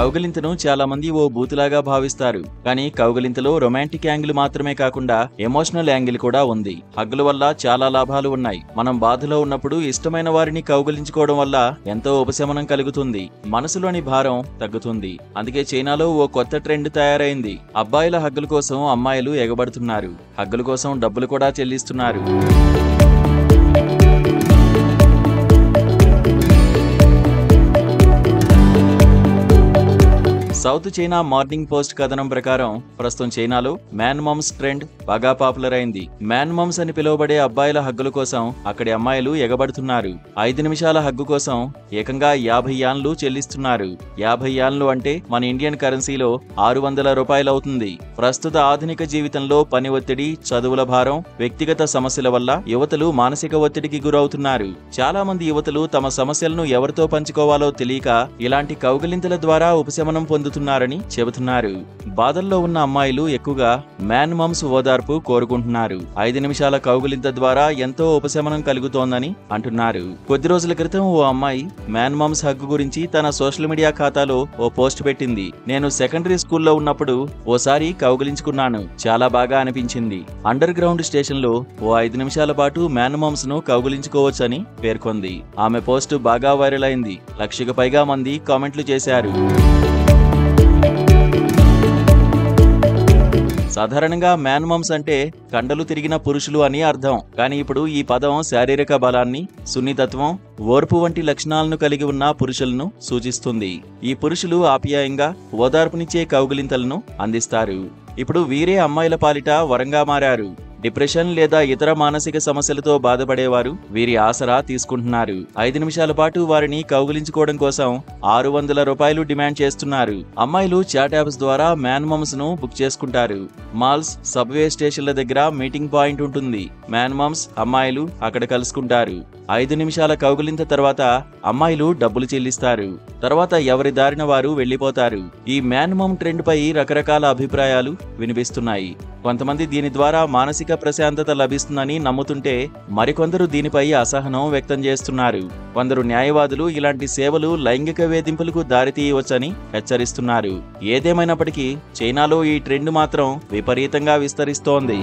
కౌగిలింతను చాలా మంది ఓ బూతులాగా భావిస్తారు. కానీ కౌగిలింతలో రొమాంటిక్ యాంగిల్ మాత్రమే కాకుండా ఎమోషనల్ యాంగిల్ కూడా ఉంది. హగ్గుల వల్ల చాలా లాభాలు ఉన్నాయి. మనం బాధలో ఉన్నప్పుడు ఇష్టమైన వారిని కౌగిలించుకోవడం వల్ల ఎంతో ఉపశమనం కలుగుతుంది. మనసులోని భారం తగ్గుతుంది. అందుకే చైనాలో ఓ కొత్త ట్రెండ్ తయారైంది. అబ్బాయిల హగ్గుల కోసం అమ్మాయిలు ఎగబడుతున్నారు. హగ్గుల కోసం డబ్బులు కూడా చెల్లిస్తున్నారు. సౌత్ చైనా మార్నింగ్ పోస్ట్ కథనం ప్రకారం ప్రస్తుతం చైనాలో మ్యాన్ మమ్స్ ట్రెండ్ బాగా పాపులర్ అయింది. మ్యాన్ మమ్స్ అని పిలువబడే అబ్బాయిల హగ్గుల కోసం అక్కడి అమ్మాయిలు ఎగబడుతున్నారు. 5 నిమిషాల హగ్గు కోసం ఏకంగా 50 యాన్లు చెల్లిస్తున్నారు. 50 యాన్లు అంటే మన ఇండియన్ కరెన్సీలో 600 రూపాయలు అవుతుంది. ప్రస్తుత ఆధునిక జీవితంలో పని ఒత్తిడి, చదువుల భారం, వ్యక్తిగత సమస్యల వల్ల యువతలు మానసిక ఒత్తిడికి గురవుతున్నారు. చాలా మంది యువతలు తమ సమస్యలను ఎవరితో పంచుకోవాలో తెలియక ఇలాంటి కౌగిలింతల ద్వారా ఉపశమనం పొందుతున్నారని చెబుతున్నారు. బాధల్లో ఉన్న అమ్మాయిలు ఎక్కువగా మ్యాన్ మమ్స్ ఓదార్పు కోరుకుంటున్నారు. 5 నిమిషాల కౌగిలింత ద్వారా ఎంతో ఉపశమనం కలుగుతోందని అంటున్నారు. కొద్ది రోజుల క్రితం ఓ అమ్మాయి మ్యాన్ మమ్స్ హగ్గు గురించి తన సోషల్ మీడియా ఖాతాలో ఓ పోస్ట్ పెట్టింది. నేను సెకండరీ స్కూల్లో ఉన్నప్పుడు ఓసారి కౌగిలించుకున్నాను. చాలా బాగా అనిపించింది. అండర్ గ్రౌండ్ స్టేషన్ లో ఓ 5 నిమిషాల పాటు మ్యాన్ మమ్స్ ను కౌగిలించుకోవచ్చని పేర్కొంది. ఆమె పోస్ట్ బాగా వైరల్ అయింది. 1,00,000కు పైగా మంది కామెంట్లు చేశారు. సాధారణంగా మ్యాన్ మమ్స్ అంటే కండలు తిరిగిన పురుషులు అని అర్థం. కానీ ఇప్పుడు ఈ పదం శారీరక బలాన్ని, సున్నితత్వం, ఓర్పు వంటి లక్షణాలను కలిగి ఉన్న పురుషులను సూచిస్తుంది. ఈ పురుషులు ఆప్యాయంగా ఓదార్పునిచ్చే కౌగిలింతలను అందిస్తారు. ఇప్పుడు వీరే అమ్మాయిల పాలిట వరంగా మారారు. డిప్రెషన్ లేదా ఇతర మానసిక సమస్యలతో బాధపడేవారు వీరి ఆసరా తీసుకుంటున్నారు. 5 నిమిషాల పాటు వారిని కౌగిలించుకోవడం కోసం 600 రూపాయలు డిమాండ్ చేస్తున్నారు. అమ్మాయిలు చాట్ యాప్స్ ద్వారా మ్యాన్ మమ్స్ ను బుక్ చేసుకుంటారు. మాల్స్, సబ్వే స్టేషన్ల దగ్గర మీటింగ్ పాయింట్ ఉంటుంది. మ్యాన్ మమ్స్, అమ్మాయిలు అక్కడ కలుసుకుంటారు. 5 నిమిషాల కౌగిలింత తర్వాత అమ్మాయిలు డబ్బులు చెల్లిస్తారు. తర్వాత ఎవరి దారిన వారు వెళ్లిపోతారు. ఈ మ్యాన్ మమ్ ట్రెండ్ పై రకరకాల అభిప్రాయాలు వినిపిస్తున్నాయి. కొంతమంది దీని ద్వారా మానసిక ప్రశాంతత లభిస్తుందని నమ్ముతుంటే మరికొందరు దీనిపై అసహనం వ్యక్తం చేస్తున్నారు. కొందరు న్యాయవాదులు ఇలాంటి సేవలు లైంగిక వేధింపులకు దారితీయవచ్చని హెచ్చరిస్తున్నారు. ఏదేమైనప్పటికీ చైనాలో ఈ ట్రెండ్ మాత్రం విపరీతంగా విస్తరిస్తోంది.